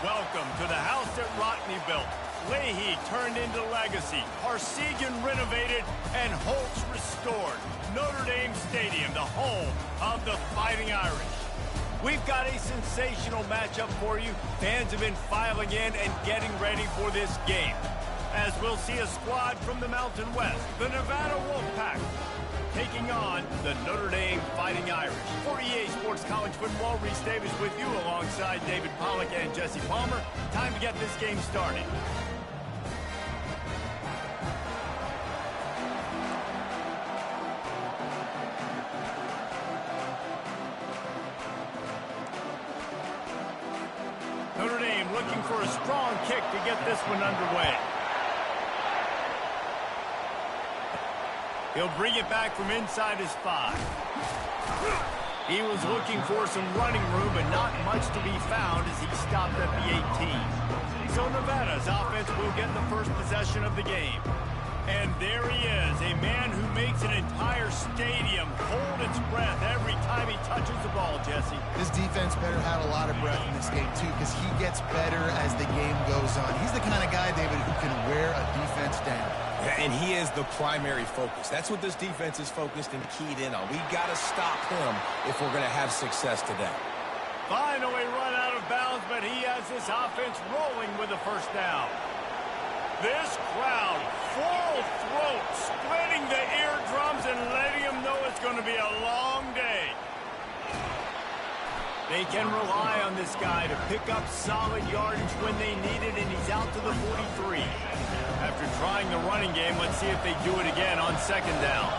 Welcome to the house that Rodney built. Leahy turned into legacy. Parsegian renovated and Holtz restored. Notre Dame Stadium, the home of the Fighting Irish. We've got a sensational matchup for you. Fans have been filing in and getting ready for this game, as we'll see a squad from the Mountain West, the Nevada Wolfpack, taking on the Notre Dame Fighting Irish. For EA Sports College Football, Reese Davis with you alongside David Pollack and Jesse Palmer. Time to get this game started. Notre Dame looking for a strong kick to get this one underway. He'll bring it back from inside his 5. He was looking for some running room, but not much to be found as he stopped at the 18. So Nevada's offense will get the first possession of the game. And there he is, a man who makes an entire stadium hold its breath every time he touches the ball, Jesse. This defense better have a lot of breath in this game, too, because he gets better as the game goes on. He's the kind of guy, David, who can wear a defense down. Yeah, and he is the primary focus. That's what this defense is focused and keyed in on. We got to stop him if we're going to have success today. Finally run out of bounds, but he has this offense rolling with a first down. This crowd, full throat, splitting the eardrums and letting them know it's going to be a long day. They can rely on this guy to pick up solid yardage when they need it, and he's out to the 43. After trying the running game, let's see if they do it again on second down.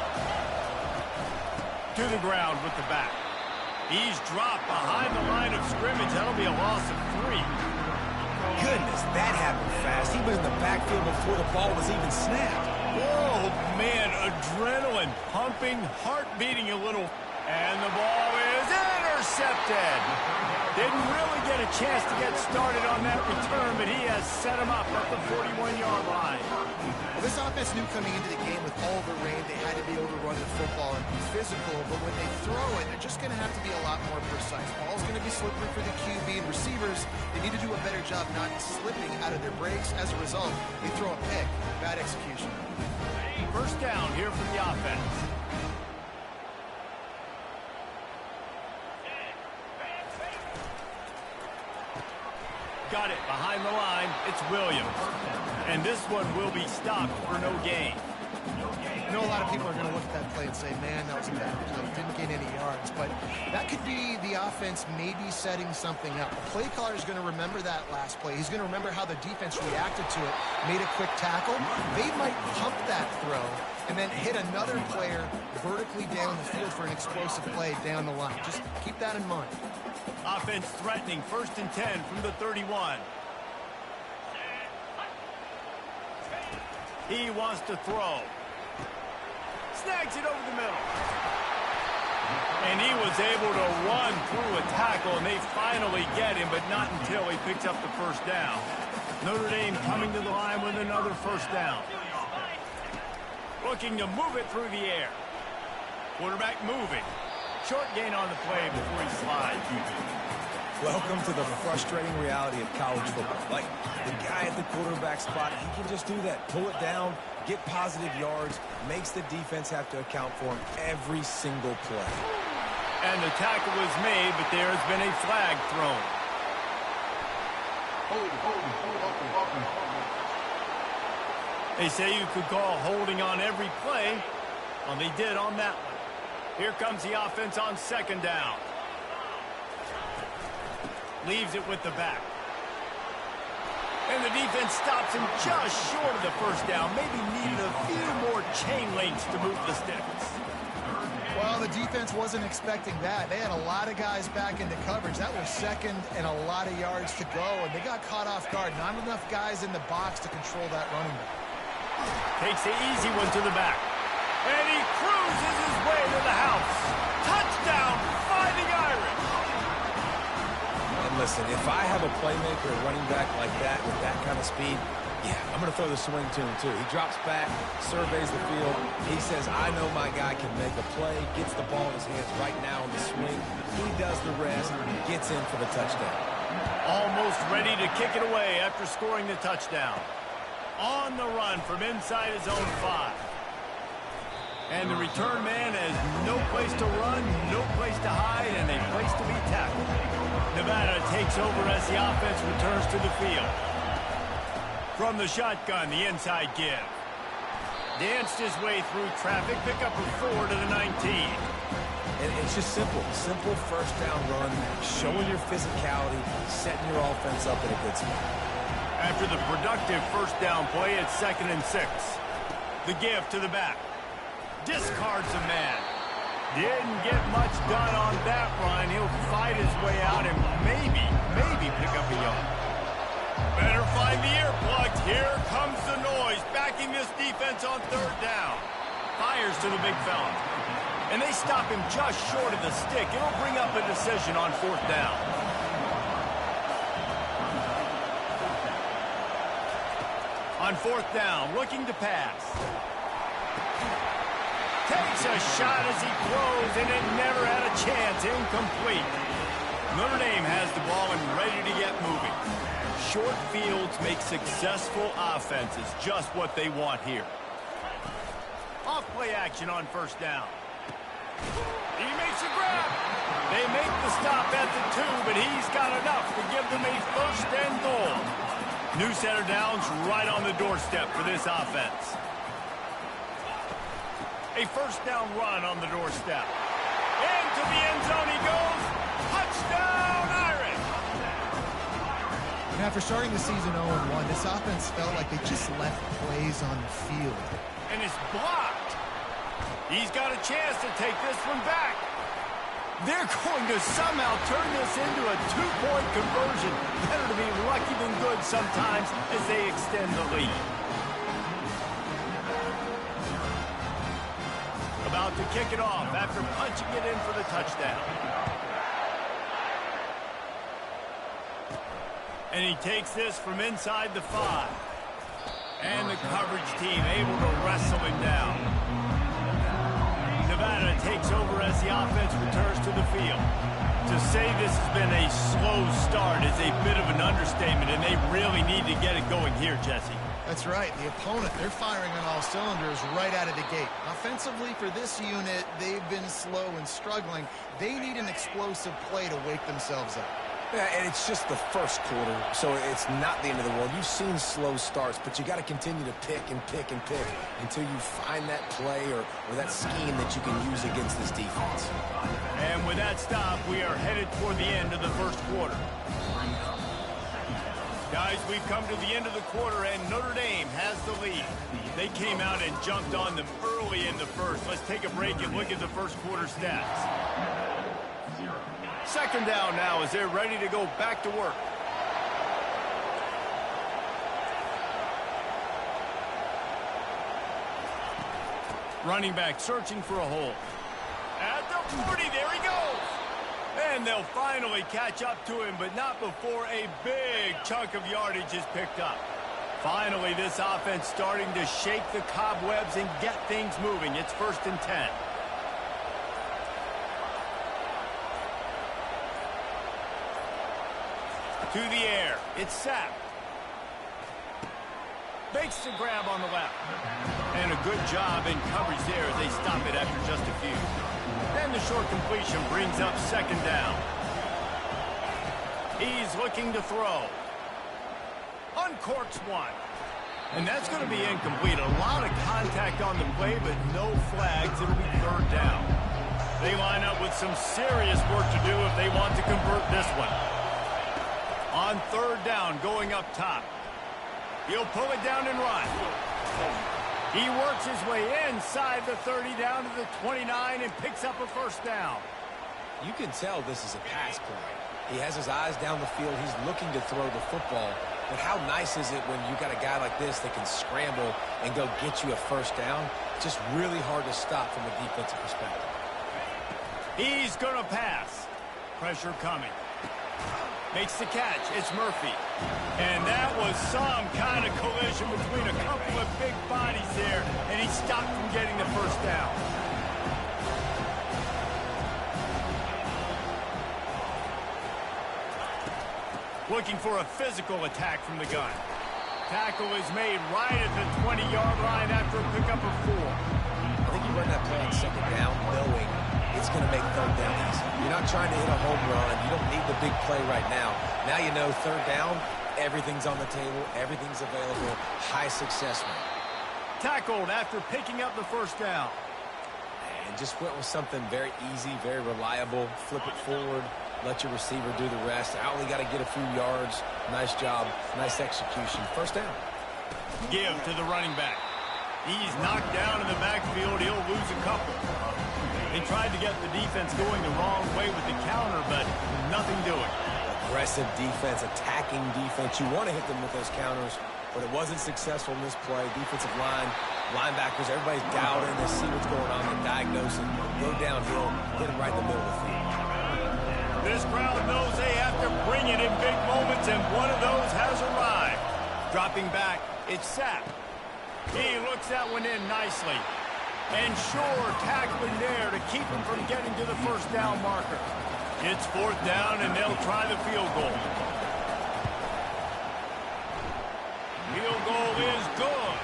To the ground with the back. He's dropped behind the line of scrimmage. That'll be a loss of 3. Goodness, that happened fast. He was in the backfield before the ball was even snapped. Oh, man, adrenaline pumping, heart beating a little. And the ball is intercepted. Didn't really get a chance to get started on that return, but he has set him up at the 41-yard line. Well, this offense knew coming into the game with all the rain, they had to be able to run the football and be physical, but when they throw it, they're just going to have to be a lot more precise. Ball's going to be slippery for the QB and receivers. They need to do a better job not slipping out of their breaks. As a result, they throw a pick. Bad execution. First down here for the offense. Got it behind the line. It's Williams. And this one will be stopped for no gain. I know a lot of people are going to look at that play and say, man, that was a bad play. Didn't gain any yards. But that could be the offense maybe setting something up. The play caller is going to remember that last play. He's going to remember how the defense reacted to it, made a quick tackle. They might pump that throw and then hit another player vertically down the field for an explosive play down the line. Just keep that in mind. Offense threatening, 1st and 10 from the 31. He wants to throw. Snags it over the middle. And he was able to run through a tackle, and they finally get him, but not until he picks up the first down. Notre Dame coming to the line with another first down. Looking to move it through the air. Quarterback moving. Short gain on the play before he slides. Welcome to the frustrating reality of college football. Like, the guy at the quarterback spot, he can just do that. Pull it down, get positive yards, makes the defense have to account for him every single play. And the tackle was made, but there has been a flag thrown. They say you could call holding on every play. Well, they did on that one. Here comes the offense on second down. Leaves it with the back. And the defense stops him just short of the first down. Maybe needed a few more chain links to move the sticks. Well, the defense wasn't expecting that. They had a lot of guys back into coverage. That was second and a lot of yards to go, and they got caught off guard. Not enough guys in the box to control that running back. Takes the easy one to the back. And he cruises his way to the house. Touchdown, Fighting Irish. And listen, if I have a playmaker, a running back like that with that kind of speed, yeah, I'm going to throw the swing to him too. He drops back, surveys the field. He says, I know my guy can make a play, gets the ball in his hands right now in the swing. He does the rest, gets in for the touchdown. Almost ready to kick it away after scoring the touchdown. On the run from inside his own 5. And the return man has no place to run, no place to hide, and a place to be tackled. Nevada takes over as the offense returns to the field. From the shotgun, the inside give. Danced his way through traffic, pick up a 4 to the 19. And it's just simple. Simple first down run, showing your physicality, setting your offense up in a good spot. After the productive first down play, it's 2nd and 6. The give to the back. Discards a man. Didn't get much done on that run. He'll fight his way out and maybe pick up a yard. Better find the earplugs. Here comes the noise, backing this defense on 3rd down. Fires to the big fella. And they stop him just short of the stick. It'll bring up a decision on 4th down. On 4th down, looking to pass. Takes a shot as he throws, and it never had a chance. Incomplete. Notre Dame has the ball and ready to get moving. Short fields make successful offenses just what they want here. Off-play action on 1st down. He makes a grab. They make the stop at the 2, but he's got enough to give them a 1st and goal. New center downs right on the doorstep for this offense. A 1st down run on the doorstep. Into the end zone he goes. Touchdown, Irish! And after starting the season 0-1, this offense felt like they just left plays on the field. And it's blocked. He's got a chance to take this one back. They're going to somehow turn this into a 2-point conversion. Better to be lucky than good sometimes as they extend the lead. About to kick it off after punching it in for the touchdown. And he takes this from inside the 5. And the coverage team able to wrestle him down. Nevada takes over as the offense returns to the field. To say this has been a slow start is a bit of an understatement, and they really need to get it going here, Jesse. That's right. The opponent, they're firing on all cylinders right out of the gate. Offensively, for this unit, they've been slow and struggling. They need an explosive play to wake themselves up. Yeah, and it's just the first quarter, so it's not the end of the world. You've seen slow starts, but you got to continue to pick and pick and pick until you find that play or that scheme that you can use against this defense. And with that stop, we are headed toward the end of the first quarter. Guys, we've come to the end of the quarter, and Notre Dame has the lead. They came out and jumped on them early in the first. Let's take a break and look at the first quarter stats. 2nd down now as they're ready to go back to work. Running back searching for a hole. At the 40, there he goes. And they'll finally catch up to him, but not before a big chunk of yardage is picked up. Finally, this offense starting to shake the cobwebs and get things moving. It's 1st and 10. To the air. It's sacked. Makes the grab on the left. And a good job in coverage there as they stop it after just a few. Then the short completion brings up 2nd down. He's looking to throw. Uncorks one. And that's going to be incomplete. A lot of contact on the play, but no flags. It'll be 3rd down. They line up with some serious work to do if they want to convert this one. On 3rd down, going up top. He'll pull it down and run. He works his way inside the 30 down to the 29 and picks up a 1st down. You can tell this is a pass play. He has his eyes down the field. He's looking to throw the football. But how nice is it when you got a guy like this that can scramble and go get you a 1st down? It's just really hard to stop from a defensive perspective. He's going to pass. Pressure coming. Makes the catch. It's Murphy. And that was some kind of collision between a couple of big bodies there, and he stopped from getting the 1st down. looking for a physical attack from the gun. Tackle is made right at the 20-yard line after a pickup of 4. I think you run that play on second down knowing it's going to make third down easy. You're not trying to hit a home run. You don't need the big play right now. Now you know third down, everything's on the table, everything's available, high success rate. Tackled after picking up the first down. And just went with something very easy, very reliable. Flip it forward, let your receiver do the rest. I only got to get a few yards. Nice job, nice execution. First down. Give to the running back. He's knocked down in the backfield. He'll lose a couple. They tried to get the defense going the wrong way with the counter, but nothing doing. Aggressive defense, attacking defense. You want to hit them with those counters, but it wasn't successful in this play. Defensive line, linebackers, everybody's dialed in. They see what's going on. They diagnose it, go downhill, hit it right in the middle of the field. This crowd knows they have to bring it in big moments, and one of those has arrived. Dropping back, it's Sapp. He looks that one in nicely. And sure, tackling there to keep him from getting to the first down marker. It's fourth down, and they'll try the field goal. Field goal is good.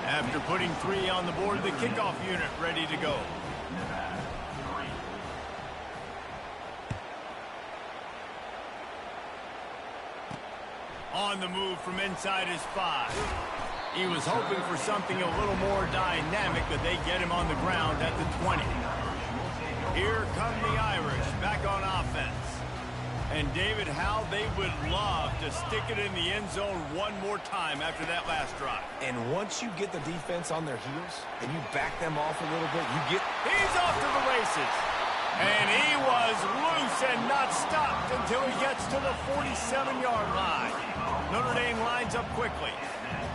After putting 3 on the board, the kickoff unit ready to go. On the move from inside his 5. He was hoping for something a little more dynamic, but they get him on the ground at the 20. Here come the Irish back on offense. And David, how they would love to stick it in the end zone one more time after that last drive. And once you get the defense on their heels and you back them off a little bit, He's off to the races. And he was loose and not stopped until he gets to the 47-yard line. Notre Dame lines up quickly.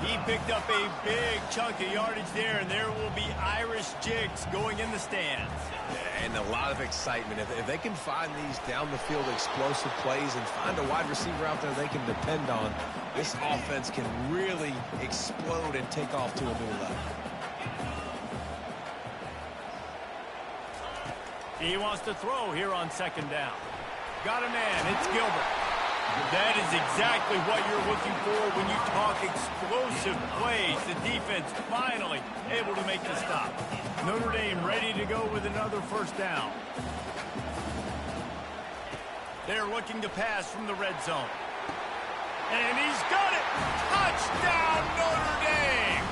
He picked up a big chunk of yardage there, and there will be Irish jigs going in the stands. And a lot of excitement. If they can find these down-the-field explosive plays and find a wide receiver out there they can depend on, this offense can really explode and take off to a new level. He wants to throw here on second down. Got a man. It's Gilbert. That is exactly what you're looking for when you talk explosive plays. The defense finally able to make the stop. Notre Dame ready to go with another first down. They're looking to pass from the red zone. And he's got it! Touchdown, Notre Dame!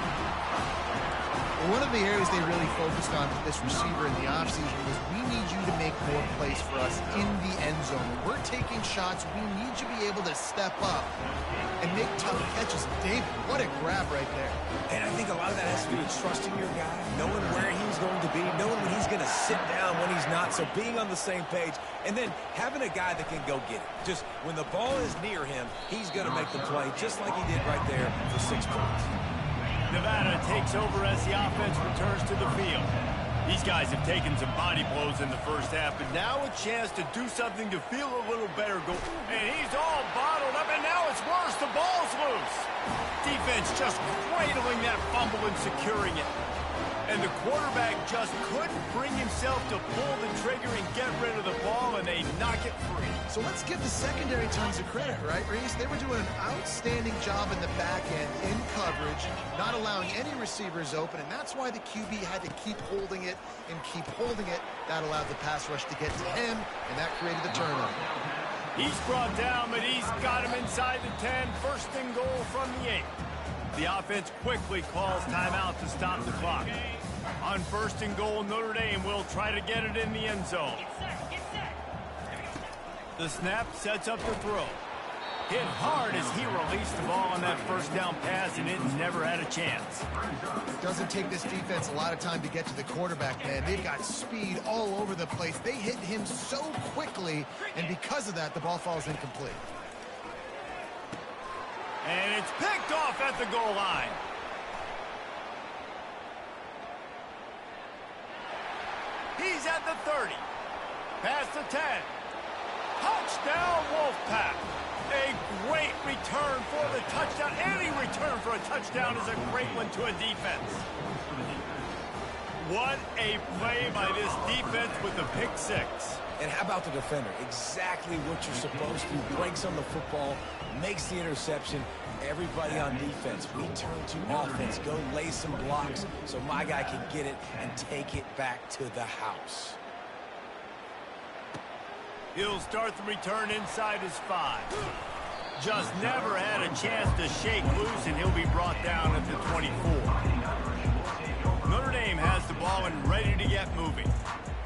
One of the areas they really focused on with this receiver in the offseason was we need you to make more plays for us in the end zone. When we're taking shots, we need you to be able to step up and make tough catches. David, what a grab right there. And I think a lot of that has to do with trusting your guy, knowing where he's going to be, knowing when he's going to sit down, when he's not, so being on the same page, and then having a guy that can go get it. Just when the ball is near him, he's going to make the play, just like he did right there for 6 points. Nevada takes over as the offense returns to the field. These guys have taken some body blows in the first half, but now a chance to do something to feel a little better. And he's all bottled up, and now it's worse. The ball's loose. Defense just cradling that fumble and securing it. And the quarterback just couldn't bring himself to pull the trigger and get rid of the ball, and they knock it free. So let's give the secondary tons of credit, right, Reese? They were doing an outstanding job in the back end, in coverage, not allowing any receivers open, and that's why the QB had to keep holding it and keep holding it. That allowed the pass rush to get to him, and that created the turnover. He's brought down, but he's got him inside the 10. First and goal from the 8. The offense quickly calls timeout to stop the clock. On first and goal, Notre Dame will try to get it in the end zone. The snap sets up the throw. Hit hard as he released the ball on that first down pass, and it never had a chance. It doesn't take this defense a lot of time to get to the quarterback, man. They've got speed all over the place. They hit him so quickly, and because of that, the ball falls incomplete. And it's picked off at the goal line. He's at the 30. Past the 10. Touchdown, Wolfpack. A great return for the touchdown. Any return for a touchdown is a great one to a defense. What a play by this defense with the pick 6. And how about the defender? Exactly what you're supposed to. Breaks on the football, makes the interception. Everybody on defense, we turn to offense. Go lay some blocks so my guy can get it and take it back to the house. He'll start the return inside his 5. Just never had a chance to shake loose, and he'll be brought down at the 24. Notre Dame has the ball and ready to get moving.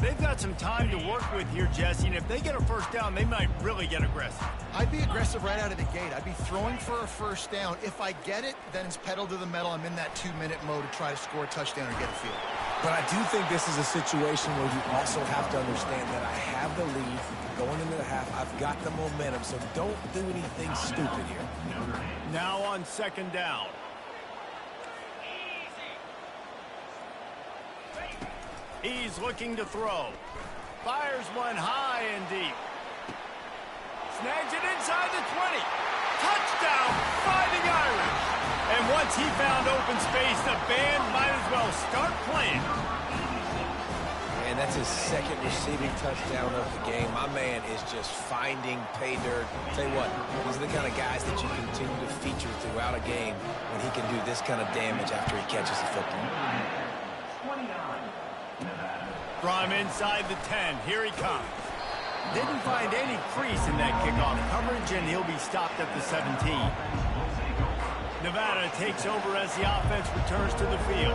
They've got some time to work with here, Jesse, and if they get a first down, they might really get aggressive. I'd be aggressive right out of the gate. I'd be throwing for a first down. If I get it, then it's pedal to the metal. I'm in that 2-minute mode to try to score a touchdown or get a field. But I do think this is a situation where you also have to understand that I have the lead going into the half. I've got the momentum, so don't do anything stupid here. Now on second down. He's looking to throw. Fires one high and deep. Snags it inside the 20. Touchdown, Fighting Irish. And once he found open space, the band might as well start playing. And that's his second receiving touchdown of the game. My man is just finding pay dirt. Tell you what, these are the kind of guys that you continue to feature throughout a game when he can do this kind of damage after he catches the football. From inside the 10, here he comes. Didn't find any crease in that kickoff coverage, and he'll be stopped at the 17. Nevada takes over as the offense returns to the field.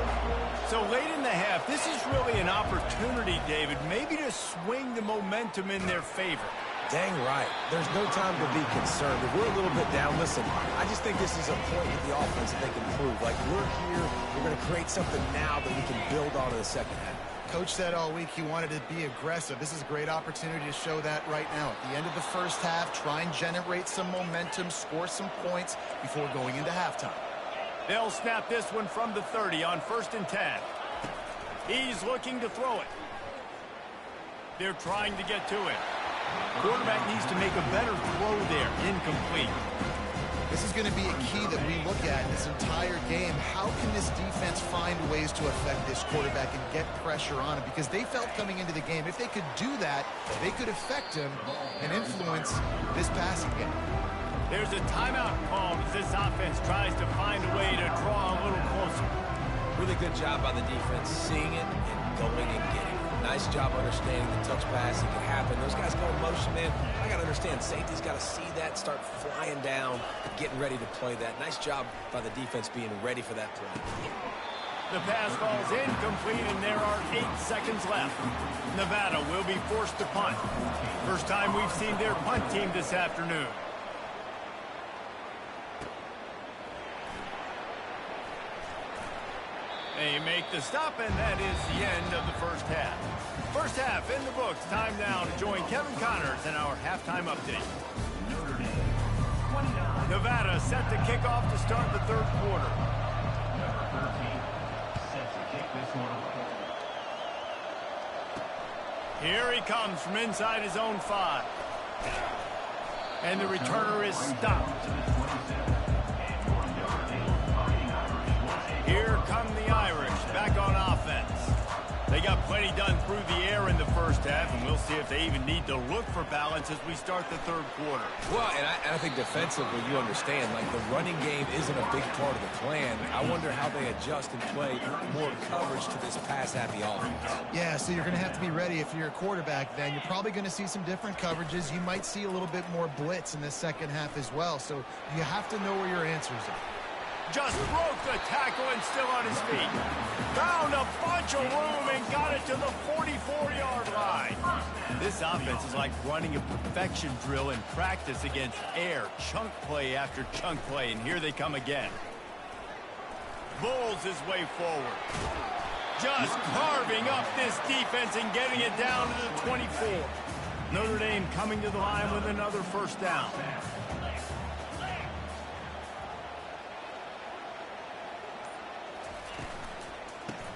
So late in the half, this is really an opportunity, David, maybe to swing the momentum in their favor. Dang right. There's no time to be concerned. If we're a little bit down, listen, I just think this is a point with the offense that they can prove. Like, we're here, we're going to create something now that we can build on in the second half. Coach said all week he wanted to be aggressive. This is a great opportunity to show that right now. At the end of the first half, try and generate some momentum, score some points before going into halftime. They'll snap this one from the 30 on 1st and 10. He's looking to throw it. They're trying to get to it. Quarterback needs to make a better throw there. Incomplete. This is going to be a key that we look at this entire game. How can this defense find ways to affect this quarterback and get pressure on him? Because they felt coming into the game, if they could do that, they could affect him and influence this passing game. There's a timeout called as this offense tries to find a way to draw a little closer. Really good job by the defense, seeing it and going and getting it. Nice job understanding the touch passing can happen. Those guys go in motion, man. I got to understand, safety's got to see that, start flying down, getting ready to play that. Nice job by the defense being ready for that play. The pass falls incomplete, and there are 8 seconds left. Nevada will be forced to punt. First time we've seen their punt team this afternoon. They make the stop, and that is the end of the first half. First half in the books. Time now to join Kevin Connors in our halftime update. Nevada set to kick off to start the third quarter. Here he comes from inside his own 5. And the returner is stopped. Here come the Irish back on offense. They got plenty done through the air in the first half, and we'll see if they even need to look for balance as we start the third quarter. Well, and I think defensively, you understand, like the running game isn't a big part of the plan. I wonder how they adjust and play more coverage to this pass-happy offense. Yeah, so you're going to have to be ready if you're a quarterback then. You're probably going to see some different coverages. You might see a little bit more blitz in the second half as well, so you have to know where your answers are. Just broke the tackle and still on his feet. Found a bunch of room and got it to the 44-yard line. This offense is like running a perfection drill in practice against air. Chunk play after chunk play, and here they come again. Bulls his way forward. Just carving up this defense and getting it down to the 24. Notre Dame coming to the line with another first down.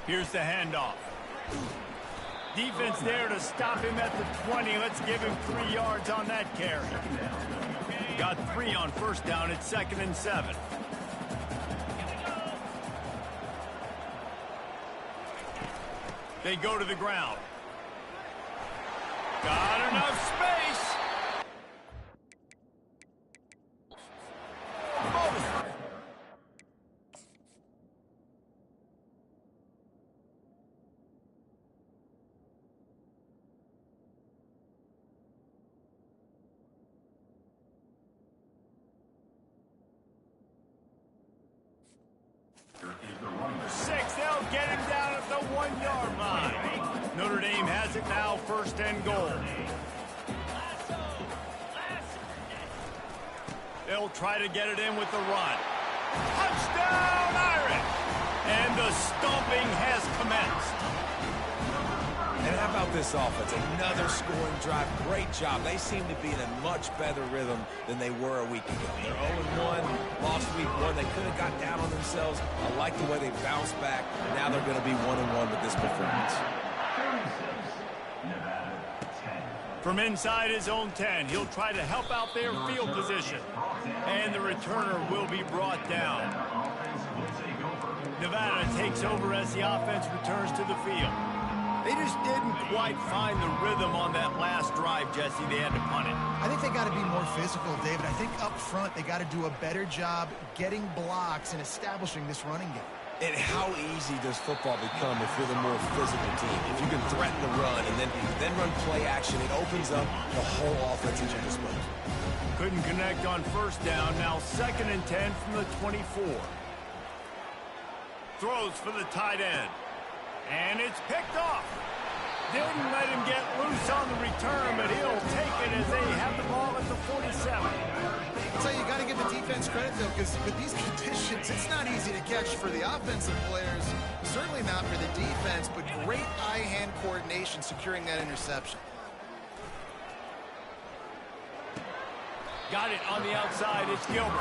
Here's the handoff. Defense there to stop him at the 20. Let's give him 3 yards on that carry. Got 3 on first down at 2nd and 7. They go to the ground. Got enough space. Oh. 6, they'll get him down at the 1-yard line. Notre Dame has it now, 1st and goal. They'll try to get it in with the run. Touchdown, Irish! And the stomping has commenced. And how about this offense? Another scoring drive. Great job. They seem to be in a much better rhythm than they were a week ago. They're 0-1, lost week 1. They could have got down on themselves. I like the way they bounced back. Now they're going to be 1-1 with this performance. From inside his own 10, he'll try to help out their field position. And the returner will be brought down. Nevada takes over as the offense returns to the field. They just didn't quite find the rhythm on that last drive, Jesse. They had to punt it. I think they got to be more physical, David. I think up front they got to do a better job getting blocks and establishing this running game. And how easy does football become if you're the more physical team? If you can threaten the run and then run play action, it opens up the whole offense at your disposal. Couldn't connect on 1st down. Now 2nd and 10 from the 24. Throws for the tight end. And it's picked off. Didn't let him get loose on the return, but he'll take it as they have the ball at the 47. So you got to give the defense credit, though, because with these conditions, it's not easy to catch for the offensive players. Certainly not for the defense, but great eye-hand coordination securing that interception. Got it on the outside. It's Gilbert.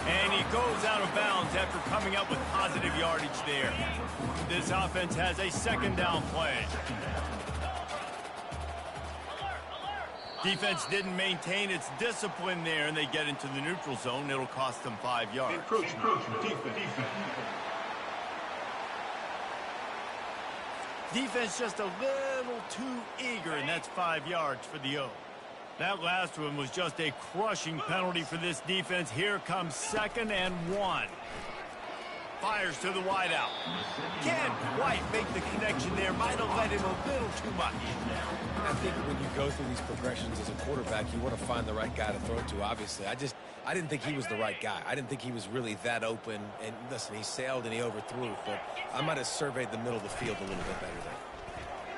And he goes out of bounds after coming up with positive yardage there. This offense has a 2nd down play. Defense didn't maintain its discipline there, and they get into the neutral zone. It'll cost them 5 yards. Defense just a little too eager, and that's 5 yards for the O. That last one was just a crushing penalty for this defense. Here comes 2nd and 1. Fires to the wideout. Can't quite make the connection there. Might have let him a little too much. I think when you go through these progressions as a quarterback, you want to find the right guy to throw to, obviously. I didn't think he was the right guy. I didn't think he was really that open. And listen, he sailed and he overthrew, but I might have surveyed the middle of the field a little bit better there.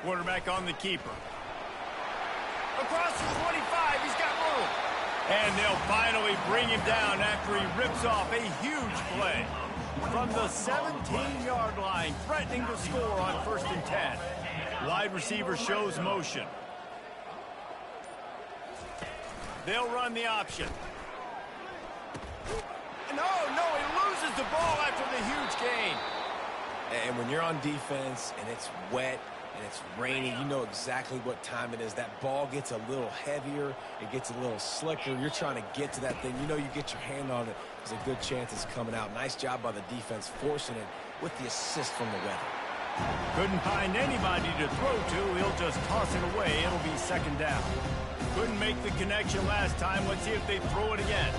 Quarterback on the keeper. Across the 25, he's got room. And they'll finally bring him down after he rips off a huge play. From the 17-yard line, threatening to score on 1st and 10. Wide receiver shows motion. They'll run the option. No, he loses the ball after the huge gain. And when you're on defense and it's wet and it's rainy, you know exactly what time it is. That ball gets a little heavier. It gets a little slicker. You're trying to get to that thing. You know you get your hand on it. There's a good chance it's coming out. Nice job by the defense forcing it with the assist from the weather. Couldn't find anybody to throw to. He'll just toss it away. It'll be 2nd down. Couldn't make the connection last time. Let's see if they throw it again.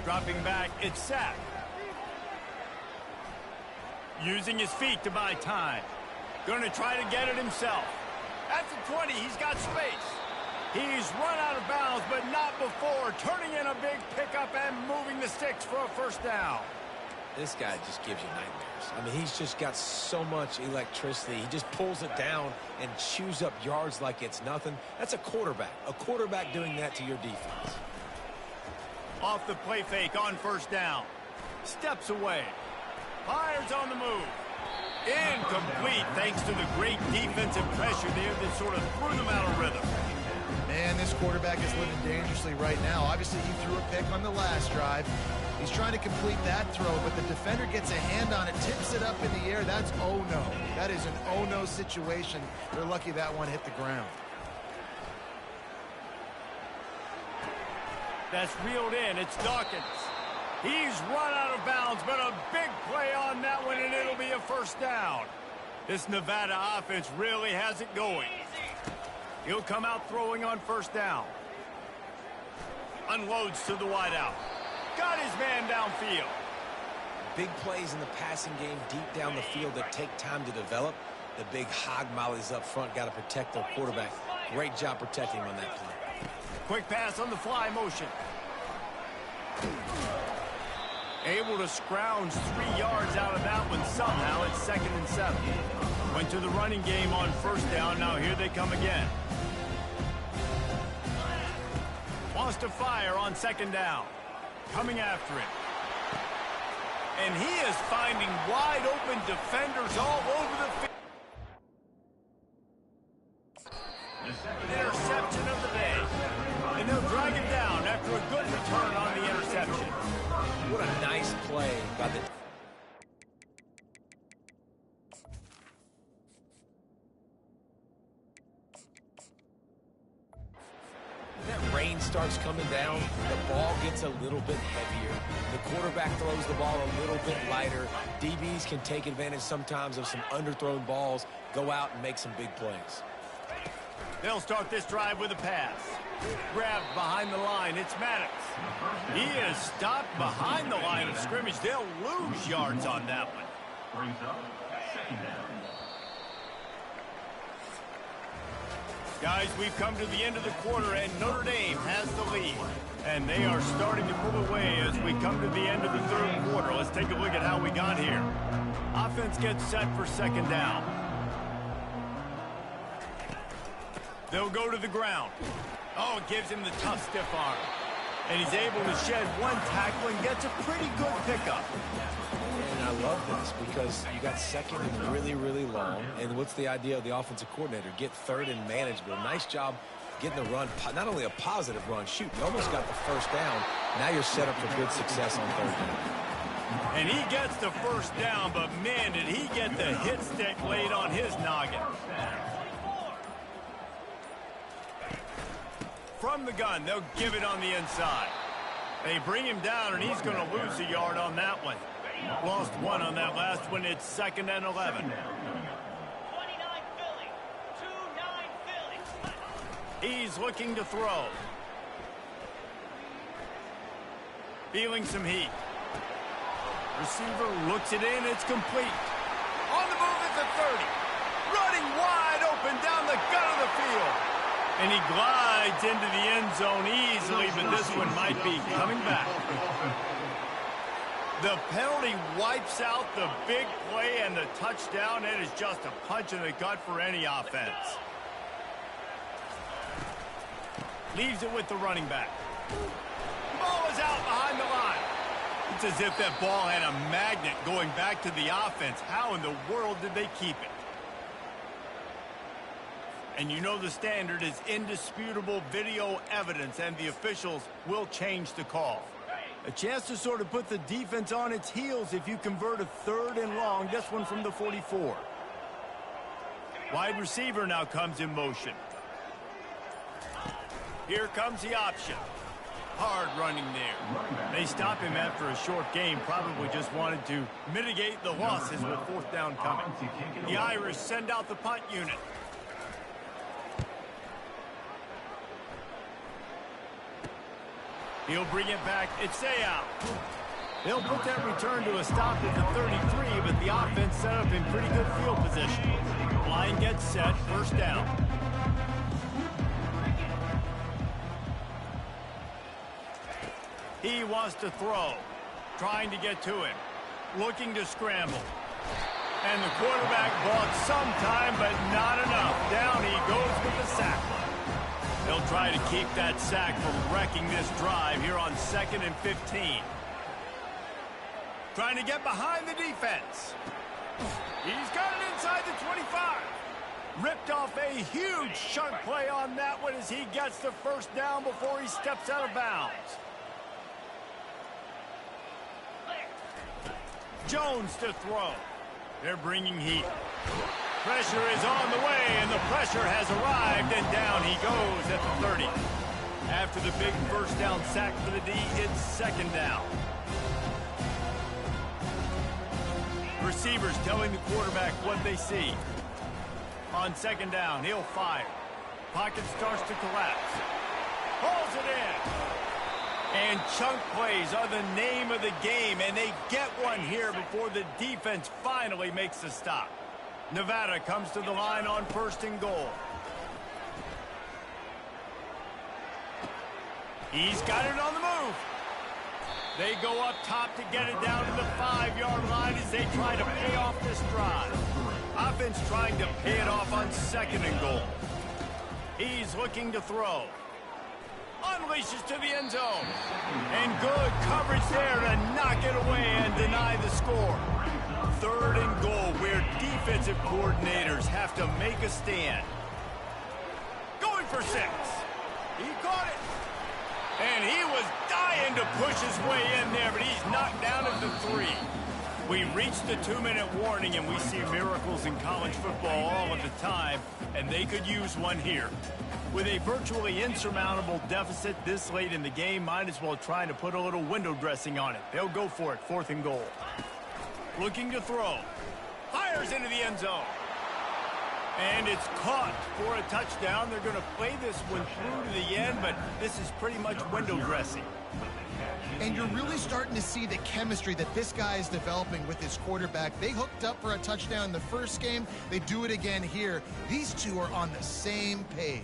Dropping back, it's sacked. Using his feet to buy time. Going to try to get it himself. At the 20, he's got space. He's run out of bounds, but not before turning in a big pickup and moving the sticks for a 1st down. This guy just gives you nightmares. I mean, he's just got so much electricity. He just pulls it down and chews up yards like it's nothing. That's a quarterback. A quarterback doing that to your defense. Off the play fake on 1st down. Steps away. Fires on the move. Incomplete thanks to the great defensive pressure there that sort of threw them out of rhythm. Man, this quarterback is living dangerously right now. Obviously, he threw a pick on the last drive. He's trying to complete that throw, but the defender gets a hand on it, tips it up in the air. That's oh-no. That is an oh-no situation. They're lucky that one hit the ground. That's reeled in. It's Dawkins. He's run out of bounds, but a big play on that one, and it'll be a 1st down. This Nevada offense really has it going. He'll come out throwing on first down. Unloads to the wideout. Got his man downfield. Big plays in the passing game deep down the field that take time to develop. The big hog mollies up front got to protect their quarterback. Great job protecting him on that play. Quick pass on the fly motion. Able to scrounge 3 yards out of that one somehow. It's 2nd and 7. Went to the running game on first down. Now here they come again. Wants to fire on 2nd down. Coming after it. And he is finding wide open defenders all over the field. Interception of the day. And they'll drag him down after a good return on the interception. What a nice play by the... That rain starts coming down, the ball gets a little bit heavier. The quarterback throws the ball a little bit lighter. DBs can take advantage sometimes of some underthrown balls, go out and make some big plays. They'll start this drive with a pass. Grabbed behind the line, it's Maddox. He is stopped behind the line of scrimmage. They'll lose yards on that one. Brings up 2nd down. Guys, we've come to the end of the quarter, and Notre Dame has the lead. And they are starting to pull away as we come to the end of the 3rd quarter. Let's take a look at how we got here. Offense gets set for 2nd down. They'll go to the ground. Oh, it gives him the tough, stiff arm. And he's able to shed one tackle and gets a pretty good pickup. And I love this because you got 2nd and really, really long. And what's the idea of the offensive coordinator? Get 3rd and manageable. Nice job getting the run, not only a positive run, shoot, you almost got the 1st down. Now you're set up for good success on 3rd down. And he gets the 1st down, but man, did he get the hit stick laid on his noggin. From the gun, they'll give it on the inside. They bring him down, and he's going to lose a yard on that one. Lost 1 on that last one. It's 2nd and 11. 29 Philly. He's looking to throw. Feeling some heat. Receiver looks it in. It's complete. On the move at the 30. Running wide open down the gut of the field. And he glides into the end zone easily, but this one might be coming back. The penalty wipes out the big play and the touchdown. It is just a punch in the gut for any offense. Leaves it with the running back. Ball is out behind the line. It's as if that ball had a magnet going back to the offense. How in the world did they keep it? And you know the standard is indisputable video evidence, and the officials will change the call. A chance to sort of put the defense on its heels if you convert a 3rd and long, this one from the 44. Wide receiver now comes in motion. Here comes the option. Hard running there. They stop him after a short game, probably just wanted to mitigate the losses with 4th down coming. The Irish send out the punt unit. He'll bring it back. It's out. They'll put that return to a stop at the 33, but the offense set up in pretty good field position. Line gets set, 1st down. He wants to throw. Trying to get to him. Looking to scramble. And the quarterback bought some time, but not enough. Down he goes with the sack. They'll try to keep that sack from wrecking this drive here on 2nd and 15. Trying to get behind the defense. He's got it inside the 25. Ripped off a huge chunk play on that one as he gets the 1st down before he steps out of bounds. Jones to throw. They're bringing heat. Pressure is on the way, and the pressure has arrived, and down he goes at the 30. After the big 1st down sack for the D, it's 2nd down. Receivers telling the quarterback what they see. On 2nd down, he'll fire. Pocket starts to collapse. Pulls it in. And chunk plays are the name of the game, and they get one here before the defense finally makes the stop. Nevada comes to the line on 1st and goal. He's got it on the move. They go up top to get it down to the 5-yard line as they try to pay off this drive. Offense trying to pay it off on 2nd and goal. He's looking to throw. Unleashes to the end zone. And good coverage there to knock it away and deny the score. 3rd and goal, where defensive coordinators have to make a stand. Going for 6. He caught it. And he was dying to push his way in there, but he's knocked down at the 3. We reached the 2-minute warning, and we see miracles in college football all of the time, and they could use one here. With a virtually insurmountable deficit this late in the game, might as well try to put a little window dressing on it. They'll go for it, 4th and goal. Looking to throw. Fires into the end zone. And it's caught for a touchdown. They're going to play this one through to the end, but this is pretty much window dressing. And you're really starting to see the chemistry that this guy is developing with his quarterback. They hooked up for a touchdown in the first game. They do it again here. These two are on the same page.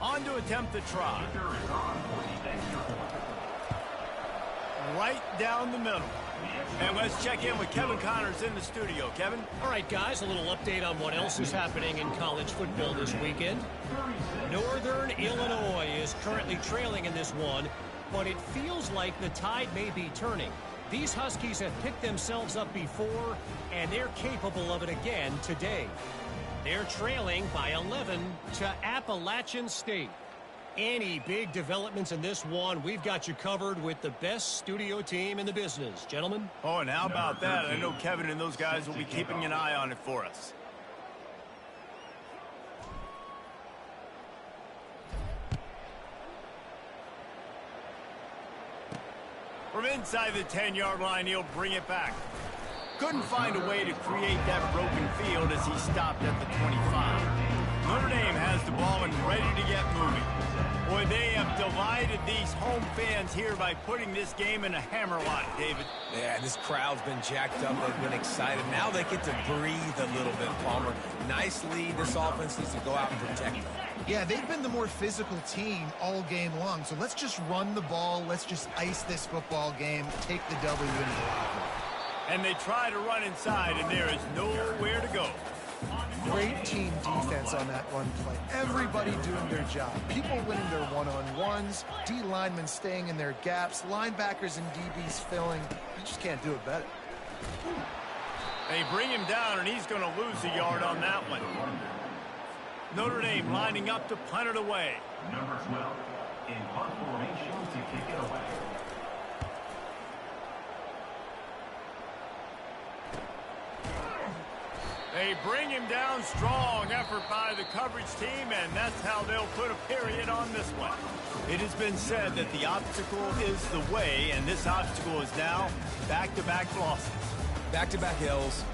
On to attempt the try. Right down the middle. And let's check in with Kevin Connors in the studio. Kevin? All right, guys, a little update on what else is happening in college football this weekend. Northern Illinois is currently trailing in this one, but it feels like the tide may be turning. These Huskies have picked themselves up before, and they're capable of it again today. They're trailing by 11 to Appalachian State. Any big developments in this one, we've got you covered with the best studio team in the business. Gentlemen? Oh, and how about that? I know Kevin and those guys will be keeping an eye on it for us. From inside the 10-yard line, he'll bring it back. Couldn't find a way to create that broken field as he stopped at the 25. Notre Dame has the ball and ready to get moving. Boy, they have delighted these home fans here by putting this game in a hammerlock, David. Yeah, this crowd's been jacked up. They've been excited. Now they get to breathe a little bit, Palmer. Nice lead. This offense needs to go out and protect them. Yeah, they've been the more physical team all game long. So let's just run the ball. Let's just ice this football game. Take the W into the locker room. And they try to run inside, and there is nowhere to go. Great team defense on that run play. Everybody doing their job. People winning their one-on-ones, D linemen staying in their gaps, linebackers and DBs filling. You just can't do it better. They bring him down, and he's going to lose a yard on that one. Notre Dame lining up to punt it away. Number 12 in punt formation to kick it away. They bring him down. Strong effort by the coverage team, and that's how they'll put a period on this one. It has been said that the obstacle is the way, and this obstacle is now back-to-back losses. Back-to-back L's.